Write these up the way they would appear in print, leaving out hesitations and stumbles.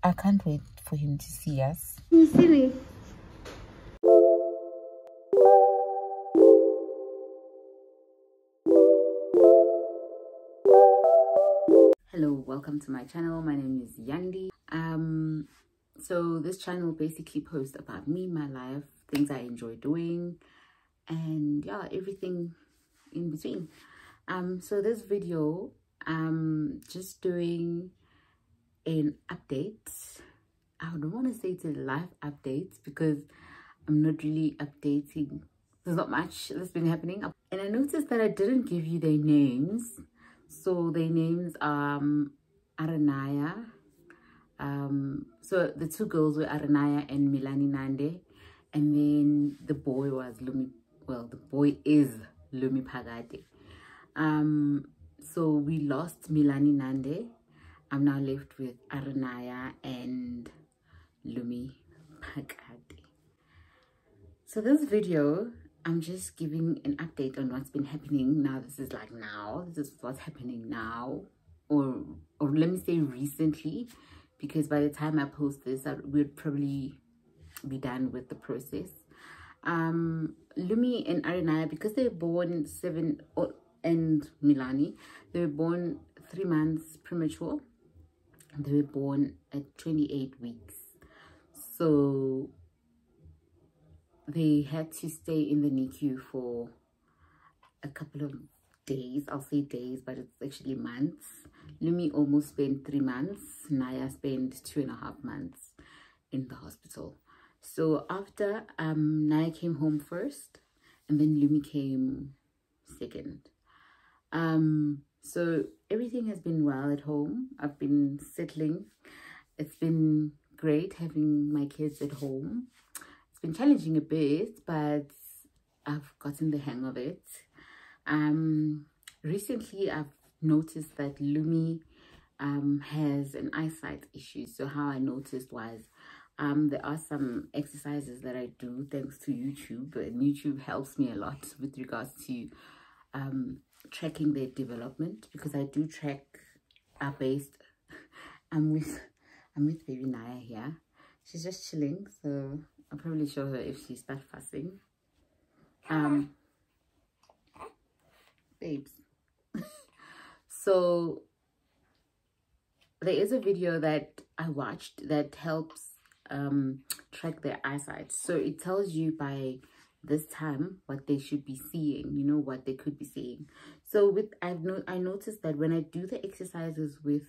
I can't wait for him to see us. Silly. Hello, welcome to my channel. My name is Yandi. So this channel basically posts about me, my life, things I enjoy doing, and yeah, everything in between. So this video, just doing an update. I don't want to say it's a life update because I'm not really updating. There's not much that's been happening. And I noticed that I didn't give you their names. So their names are Aranaya. So the two girls were Aranaya and Milani Nande. And then the boy was Lumi. Well, the boy is Lumi Pagade. So we lost Milani Nande. I'm now left with Aranaya and Lumi Pagade. So this video, I'm just giving an update on what's been happening now. This is what's happening now, or let me say recently, because by the time I post this, we'd probably be done with the process. Lumi and Aranaya, because they were born and Milani, they were born 3 months premature. They were born at 28 weeks. So they had to stay in the NICU for a couple of days. I'll say days, but it's actually months. Lumi almost spent 3 months. Naya spent 2.5 months in the hospital. So after Naya came home first, and then Lumi came second. So everything has been well at home. I've been settling. It's been great having my kids at home. It's been challenging a bit, but I've gotten the hang of it. Recently I've noticed that Lumi has an eyesight issue. So how I noticed was there are some exercises that I do thanks to YouTube, and YouTube helps me a lot with regards to tracking their development, because I do track based. I'm with baby Naya here. She's just chilling, so I'll probably show her if she starts fussing. Babes. So there is a video that I watched that helps track their eyesight. So it tells you by this time what they should be seeing, you know, what they could be seeing. So I noticed that when I do the exercises with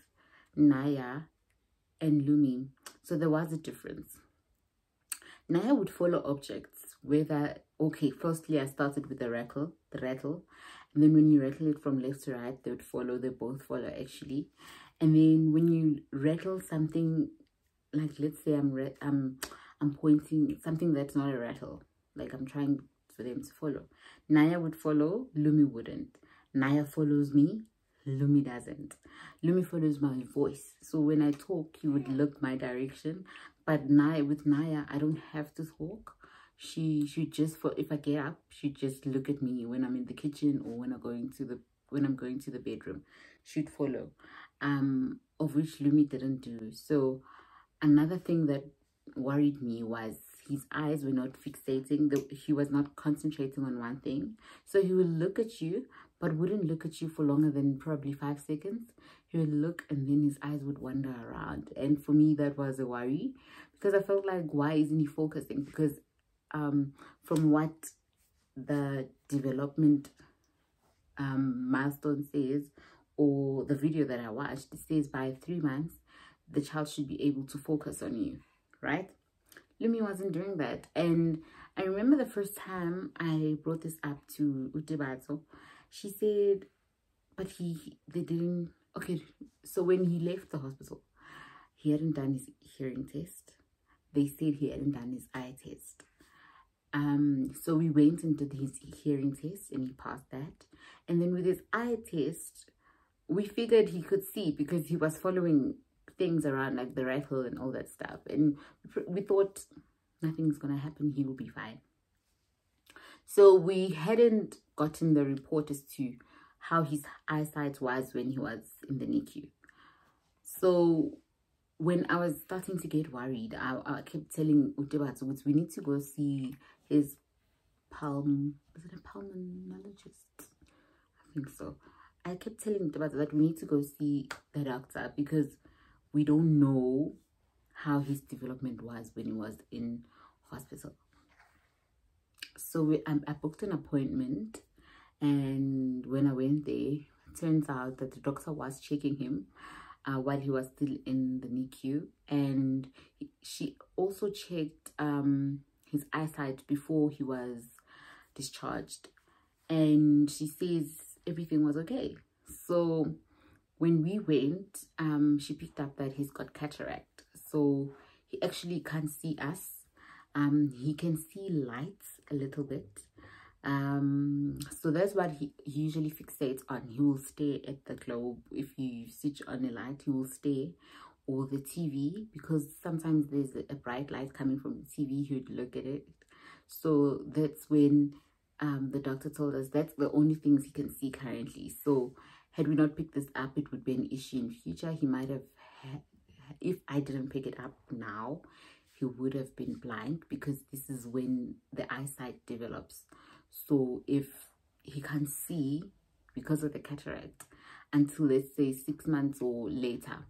Naya and Lumi, so there was a difference. Naya would follow objects, okay, firstly I started with the rattle, and then when you rattle it from left to right, they both follow actually. And then when you rattle something, like let's say I'm pointing something that's not a rattle, like I'm trying for them to follow. Naya would follow, Lumi wouldn't. Naya follows me, Lumi doesn't. Lumi follows my voice. So when I talk, he would look my direction. But with Naya, I don't have to talk. She just, if I get up, she just look at me when I'm in the kitchen or when I'm going to the bedroom. She'd follow. Of which Lumi didn't do. So another thing that worried me was his eyes were not fixating. He was not concentrating on one thing. So he would look at you, but wouldn't look at you for longer than probably 5 seconds. He would look and then his eyes would wander around. And for me, that was a worry, because I felt like, why isn't he focusing? Because from what the development milestone says, or the video that I watched, it says by 3 months, the child should be able to focus on you, right? Lumi wasn't doing that. And I remember the first time I brought this up to Utebato, she said, but they didn't, okay, so when he left the hospital, he hadn't done his hearing test. They said he hadn't done his eye test. So we went and did his hearing test and he passed that. And then with his eye test, we figured he could see because he was following things around like the rattle and all that stuff. And we thought nothing's gonna happen, he will be fine. So we hadn't gotten the report as to how his eyesight was when he was in the NICU. So when I was starting to get worried, I kept telling Utebatsu, we need to go see his is it a pulmonologist? I think so. I kept telling Utebatsu that we need to go see the doctor because we don't know how his development was when he was in hospital. So I booked an appointment, and when I went there, it turns out that the doctor was checking him while he was still in the NICU, and she also checked his eyesight before he was discharged, and she says everything was okay. So when we went, she picked up that he's got cataract, so he actually can't see us. He can see lights a little bit. So that's what he usually fixates on. He will stare at the globe. If you switch on a light, he will stare, or the TV, because sometimes there's a bright light coming from the TV. He would look at it. So that's when the doctor told us that's the only things he can see currently. So had we not picked this up, it would be an issue in future. He might have if I didn't pick it up now, he would have been blind, because this is when the eyesight develops. So if he can't see because of the cataract until, let's say, 6 months or later,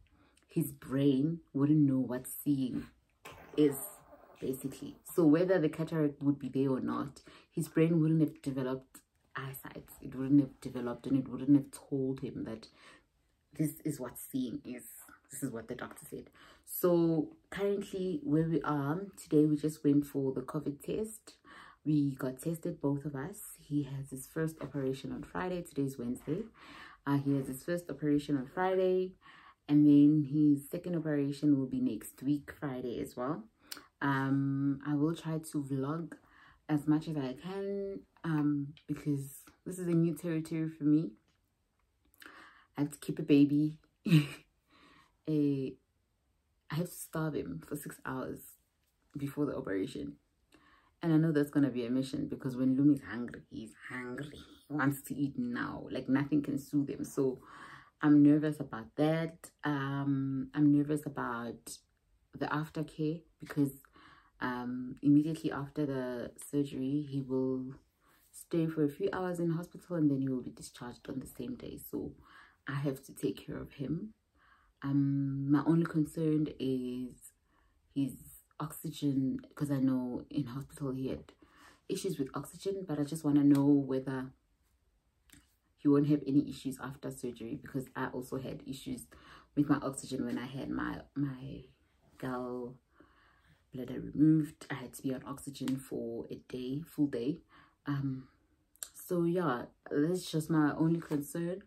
his brain wouldn't know what seeing is, basically. So whether the cataract would be there or not, his brain wouldn't have developed eyesight. It wouldn't have developed, and it wouldn't have told him that this is what seeing is. This is what the doctor said. So currently where we are today, we just went for the COVID test. We got tested, both of us. He has his first operation on Friday. Today's Wednesday. He has his first operation on Friday, and then his second operation will be next week, Friday as well. I will try to vlog as much as I can, because this is a new territory for me. I have to keep a baby. I have to starve him for 6 hours before the operation, and I know that's gonna be a mission, because when Lumi's hungry, he's hungry. He wants to eat now, like nothing can soothe him. So I'm nervous about that. I'm nervous about the aftercare, because immediately after the surgery, he will stay for a few hours in hospital, and then he will be discharged on the same day. So I have to take care of him. My only concern is his oxygen, because I know in hospital he had issues with oxygen, but I just want to know whether he won't have any issues after surgery, because I also had issues with my oxygen when I had my gallbladder removed. I had to be on oxygen for a day, full day. So yeah, that's just my only concern.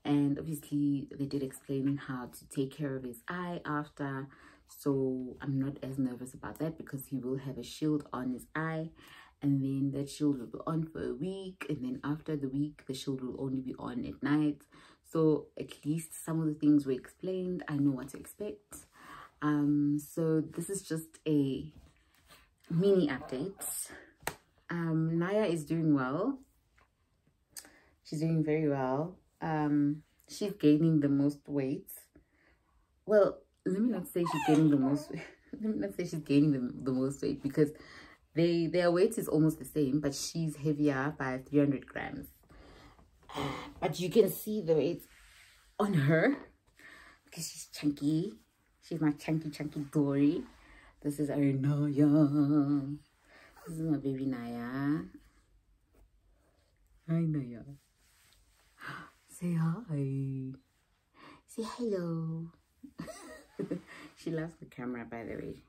And obviously they did explain how to take care of his eye after, so I'm not as nervous about that, because he will have a shield on his eye, and then that shield will be on for a week, and then after the week the shield will only be on at night. So at least some of the things were explained. I know what to expect. So this is just a mini update. Naya is doing well. She's doing very well. She's gaining the most weight. Well, let me not say she's gaining the most let me not say she's gaining the most weight, because their weight is almost the same, but she's heavier by 300 grams. But you can see the weight on her, because she's chunky. She's my chunky Dory. This is our Naya. This is my baby Naya. Hi, Naya. Say hi. Say hello. She loves the camera, by the way.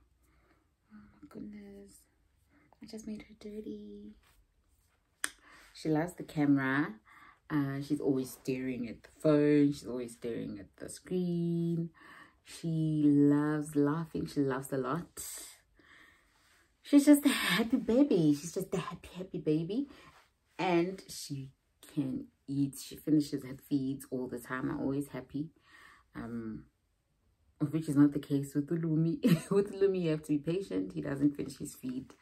Oh my goodness. I just made her dirty. She loves the camera. She's always staring at the phone. She's always staring at the screen. She loves laughing. She laughs a lot. She's just a happy baby. She's just a happy baby. And she can eat. She finishes her feeds all the time. I'm always happy. Which is not the case with the Lumi. With Lumi, you have to be patient. He doesn't finish his feed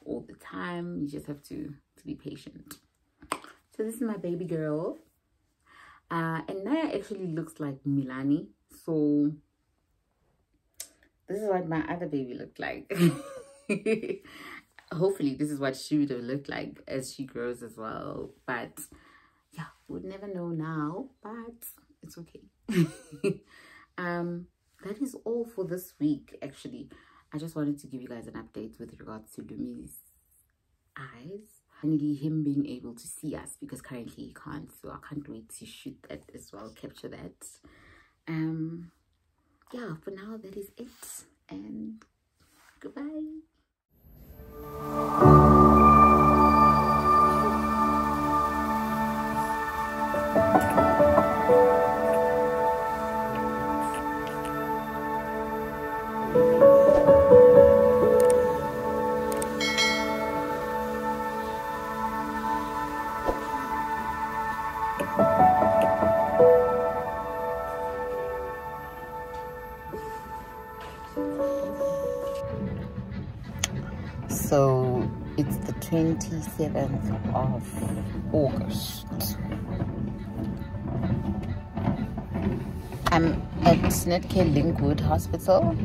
all the time. You just have to be patient. So this is my baby girl. And Naya actually looks like Milani. So This is what my other baby looked like. Hopefully this is what she would have looked like as she grows as well. But yeah, we'd never know now, but it's okay. That is all for this week. Actually, I just wanted to give you guys an update with regards to Lumi's eyes. Finally, him being able to see us, because currently he can't, so I can't wait to shoot that as well, capture that. Yeah, for now that is it, and goodbye. So it's the 27th of August. I'm at Netcare Linkwood Hospital.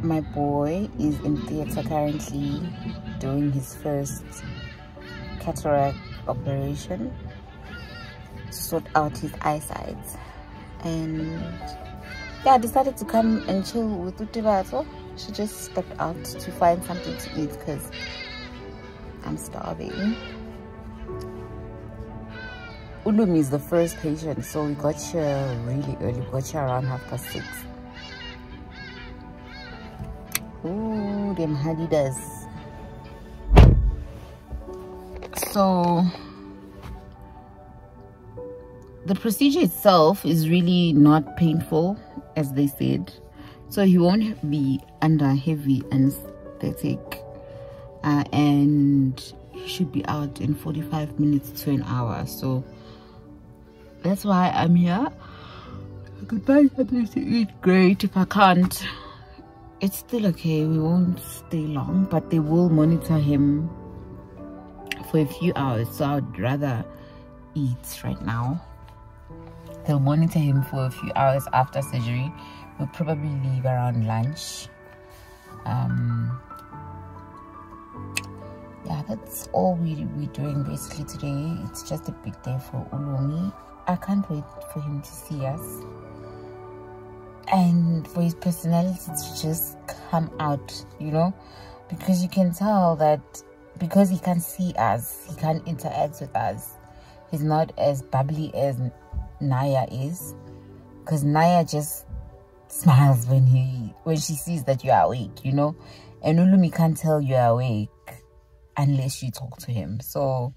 My boy is in theatre currently doing his first cataract operation to sort out his eyesight. And yeah, I decided to come and chill with Utibato. She just stepped out to find something to eat because I'm starving. Lumi is the first patient, so we got here really early. We got here around 6:30. Ooh, them Adidas. So the procedure itself is really not painful, as they said. So he won't be under heavy anesthetic, and he should be out in 45 minutes to an hour. So that's why I'm here. I could buy something to eat, great. If I can't, it's still okay. We won't stay long, but they will monitor him for a few hours. So I would rather eat right now. They'll monitor him for a few hours after surgery. We'll probably leave around lunch. Yeah, that's all we're doing basically today. It's just a big day for Ulumi. I can't wait for him to see us and for his personality to just come out, you know, because you can tell that because he can't see us, he can't interact with us, he's not as bubbly as Naya is, because Naya just smiles when she sees that you are awake, you know, and Ulumi can't tell you are awake unless you talk to him. So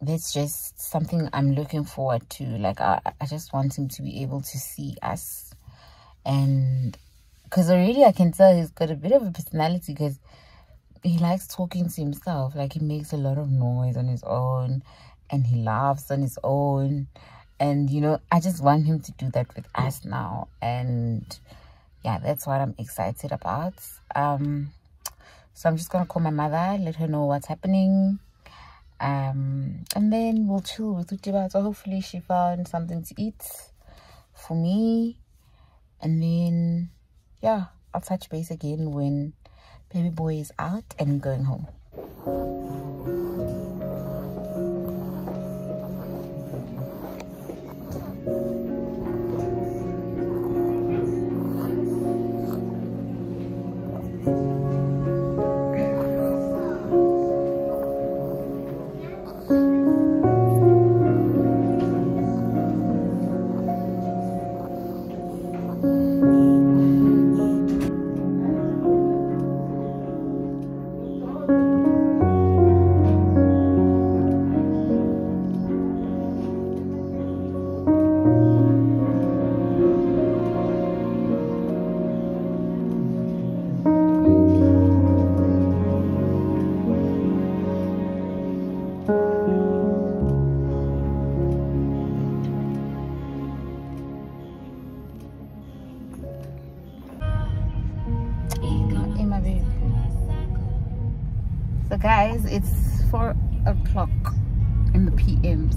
that's just something I'm looking forward to. Like I just want him to be able to see us, and because already I can tell he's got a bit of a personality, because he likes talking to himself. Like he makes a lot of noise on his own and he laughs on his own, and you know, I just want him to do that with us now. And yeah, that's what I'm excited about. So I'm just gonna call my mother, let her know what's happening, and then we'll chill with Utiba. So hopefully she found something to eat for me, and then yeah, I'll touch base again when baby boy is out and going home. So guys, it's 4 o'clock in the PM.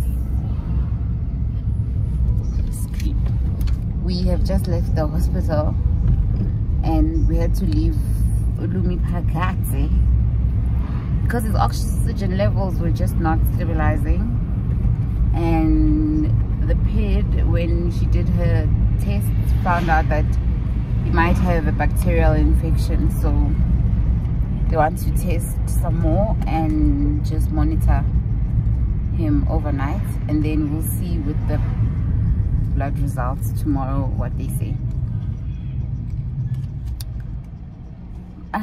we have just left the hospital and we had to leave Lumi Phakathi because his oxygen levels were just not stabilizing, and the ped, when she did her tests, found out that he might have a bacterial infection, so they want to test some more and just monitor him overnight, and then we'll see with the blood results tomorrow what they say.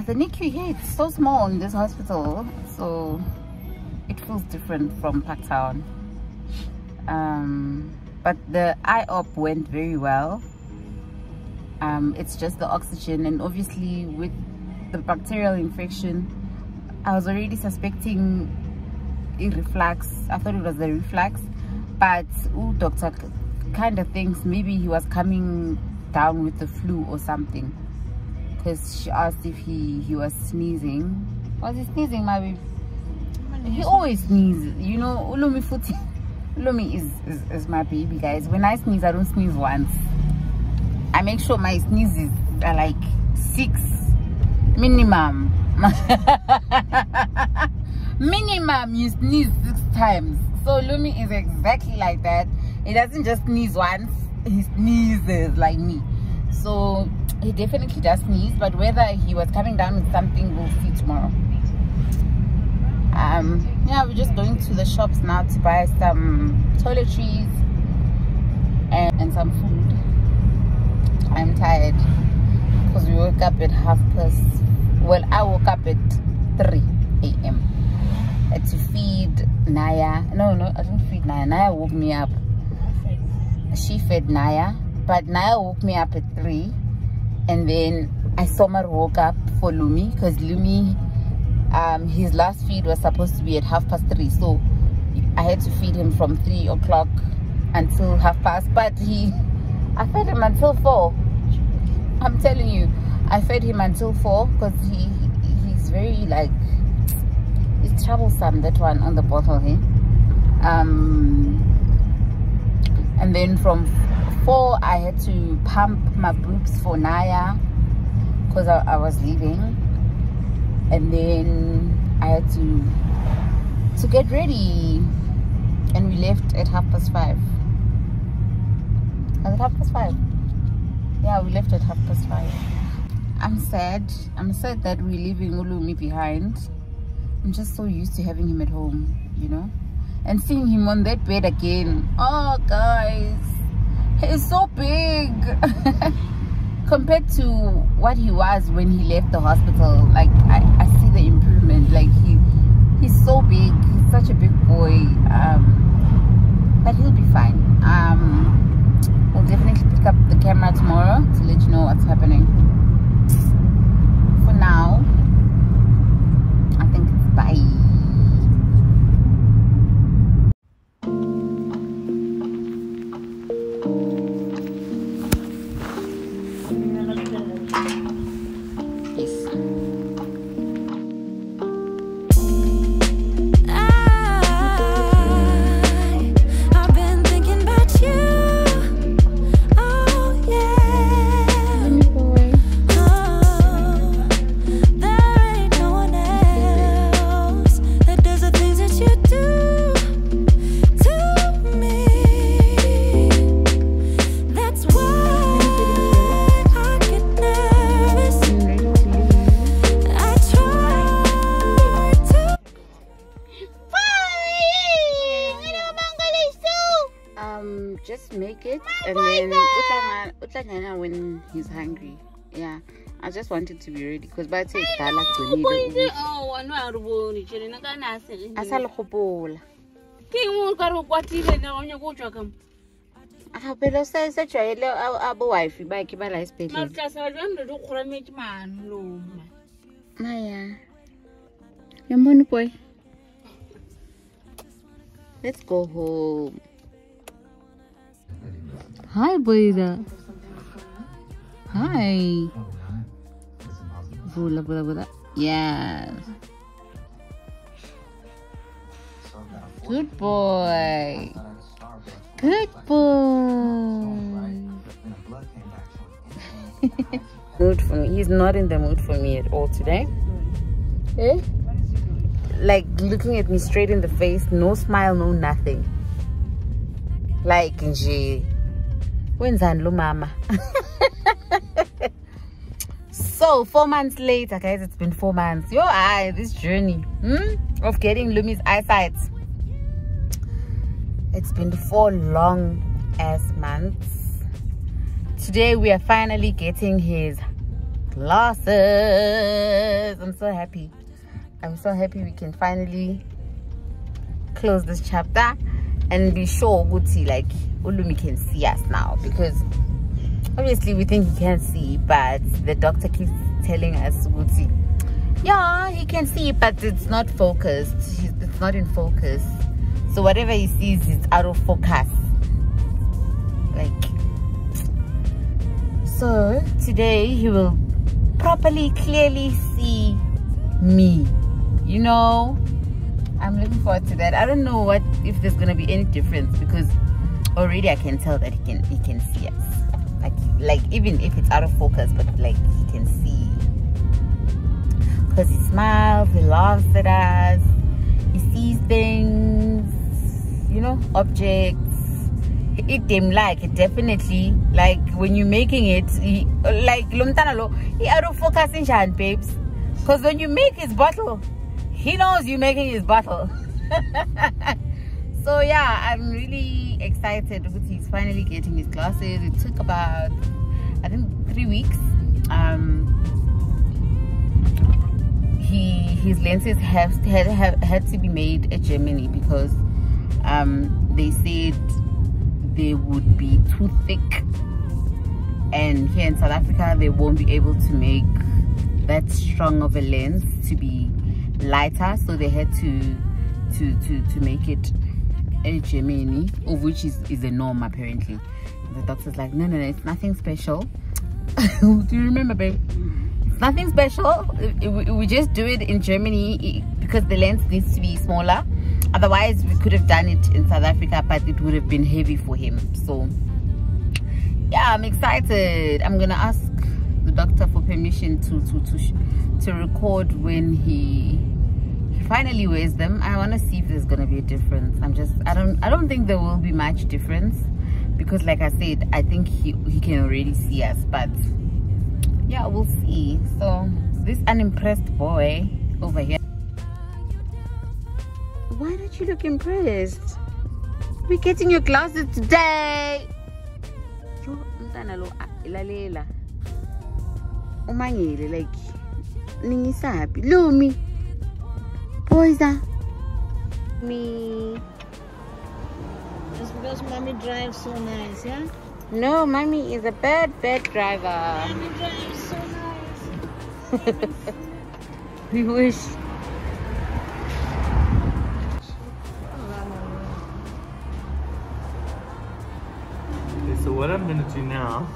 The NICU here, it's so small in this hospital, so it feels different from Parktown. But the eye-op went very well. It's just the oxygen, and obviously with the bacterial infection, I was already suspecting a reflux. I thought it was a reflux, but doctor kind of thinks maybe he was coming down with the flu or something, because she asked if he was sneezing. Was he sneezing, my baby? He always sneezes, you know. Lumi is my baby, guys. When I sneeze, I don't sneeze once. I make sure my sneezes are like 6 minimum. Minimum, you sneeze 6 times. So Lumi is exactly like that. He doesn't just sneeze once, he sneezes like me. So he definitely does sneeze, but whether he was coming down with something, we'll see tomorrow. Yeah, we're just going to the shops now to buy some toiletries and some food. I'm tired because we woke up at 3:30. Well, I woke up at 3 a.m. had to feed Naya. No, I didn't feed Naya. Naya woke me up. She fed Naya, but Naya woke me up at 3, and then I somehow woke up for Lumi, because Lumi, his last feed was supposed to be at 3:30, so I had to feed him from 3 o'clock until 3:30. But I fed him until 4. I'm telling you, I fed him until 4 because he's very like, it's troublesome, that one on the bottle here. And then from 4 I had to pump my boobs for Naya because I was leaving, and then I had to get ready, and we left at 5:30. Was it 5:30? Yeah, we left at 5:30. I'm sad that we're leaving Lumi behind. I'm just so used to having him at home, you know, and seeing him on that bed again. Oh guys, he's so big compared to what he was when he left the hospital. Like I see the improvement. Like he's so big. He's such a big boy. But he'll be fine. We'll definitely pick up the camera tomorrow to let you know what's happening. For now, I think it's bye. Just make it, and then utlangana when he's hungry. Yeah, I just want it to be ready because by the time boy, let's go home. Hi, Buddha. Hi. Bula, bula, bula. Yes. Good boy. Good boy. Mood for me. He's not in the mood for me at all today. Eh? Like looking at me straight in the face, no smile, no nothing. Like nje. Wenzani lo mama? So 4 months later, guys, it's been 4 months. This journey of getting Lumi's eyesight. It's been 4 long ass months. Today we are finally getting his glasses. I'm so happy. I'm so happy we can finally close this chapter and be sure Guti like Lumi can see us now, because obviously we think he can't see, but the doctor keeps telling us Guti, yeah, he can see, but it's not focused. It's not in focus. So whatever he sees is out of focus. Like, so today he will properly, clearly see me. You know, I'm looking forward to that. I don't know if there's gonna be any difference, because already I can tell that he can see us. Like even if it's out of focus, but like he can see, because he smiles, he laughs at us, he sees things, you know, objects. It them like it definitely, like when you're making it, like Lumtanalo, he out of focus in Shan, babes. Because when you make his bottle, he knows you're making his bottle. So yeah, I'm really excited because he's finally getting his glasses. It took about, I think, 3 weeks. His lenses had to be made in Germany, because they said they would be too thick, and here in South Africa they won't be able to make that strong of a lens to be lighter, so they had to make it in Germany, of which is a norm apparently. The doctor's like, no, it's nothing special. Do you remember, babe? It's nothing special. We just do it in Germany because the lens needs to be smaller. Otherwise we could have done it in South Africa, but it would have been heavy for him. So yeah, I'm excited. I'm gonna ask the doctor for permission to record when he finally wears them. I want to see if there's gonna be a difference. I don't think there will be much difference, because like I said, I think he can already see us, but yeah, we'll see. So this unimpressed boy over here, why don't you look impressed? We're getting your glasses today. Umangile, like ningisapi Lumi Poisa me. Just because mommy drives so nice, yeah? No, mommy is a bad driver. Mommy drives so nice. We wish. Okay, so what I'm gonna do now,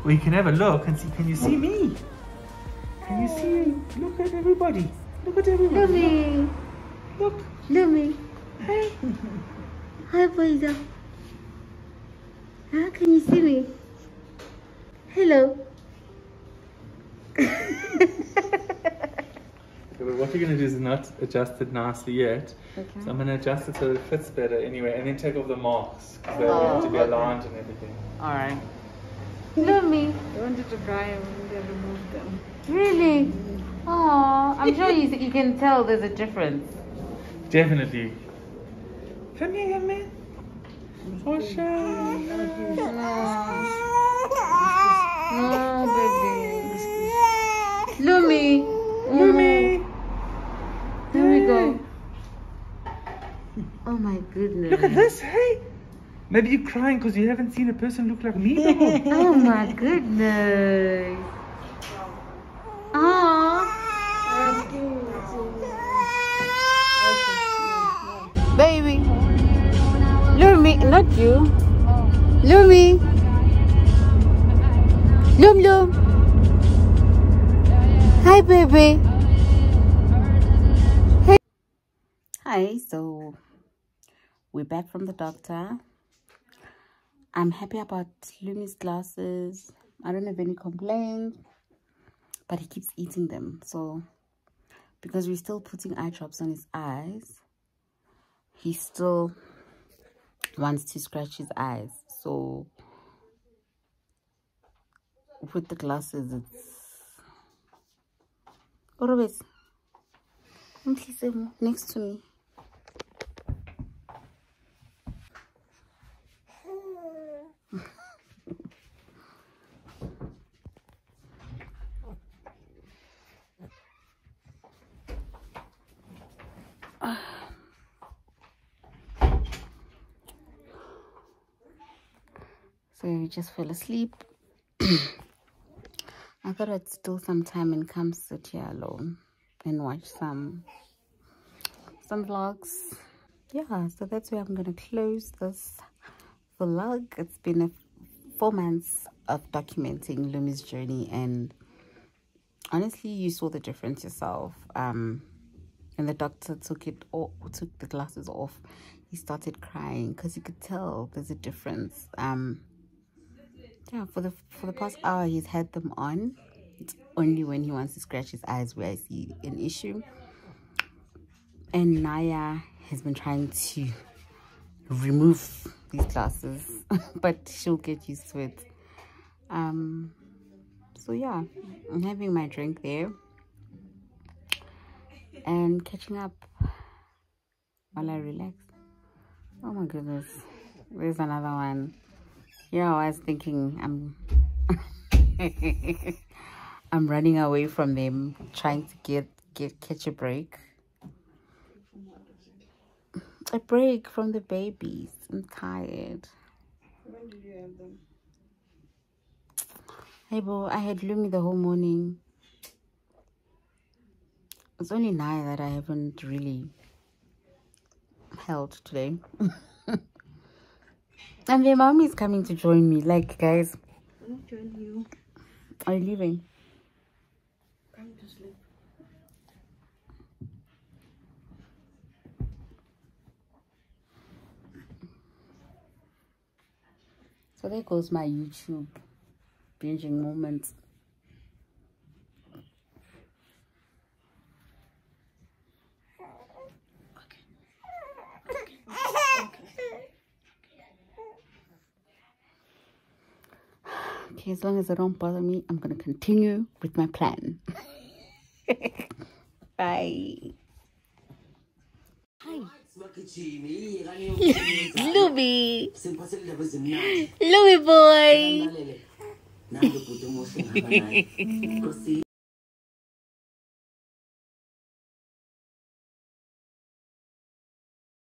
we can have a look and see. Can you see me? Can you see me? Look at everybody. Look at everybody. Lumi. Look. Lumi. Hi. Hi, Poisa. Huh? Can you see me? Hello. Okay, but what you're going to do is not adjust it nicely yet. Okay. So I'm going to adjust it so it fits better anyway, and then take off the marks, because they have to be aligned and everything. Alright. Lumi. I wanted to try and they removed them. Really? Oh, I'm sure you can tell there's a difference. Definitely. Come here, young man. Oh, shy. No, baby. Lumi. Lumi. There we go. Oh my goodness. Look at this, hey. Maybe you're crying because you haven't seen a person look like me before. Oh my goodness. Oh. Baby. Lumi, not you. Lumi. Lum. Hi, baby. Hey. Hi, so we're back from the doctor. I'm happy about Lumi's glasses. I don't have any complaints, but he keeps eating them. So because we're still putting eye drops on his eyes, he still wants to scratch his eyes. So with the glasses, it's always next to me. So we just fell asleep. I thought I'd steal some time and come sit here alone and watch some vlogs. Yeah, so that's where I'm gonna close this vlog. It's been 4 months of documenting Lumi's journey, and honestly, you saw the difference yourself. And the doctor took the glasses off. He started crying because he could tell there's a difference. Yeah, for the past hour he's had them on. It's only when he wants to scratch his eyes where I see an issue. And Naya has been trying to remove these glasses, but she'll get used to it. So yeah, I'm having my drink there and catching up while I relax. Oh my goodness, there's another one. Yeah, I was thinking I'm running away from them, trying to catch a break from the babies. I'm tired. When did you have them? Hey bro, I had Lumi the whole morning. It's only Naya that I haven't really held today. And their mommy is coming to join me. Like, guys, I'm not joining you. are you leaving? Come to sleep. So there goes my YouTube binging moment. Okay, as long as they don't bother me, I'm gonna continue with my plan. Bye. Hi. Lumi. Lumi boy.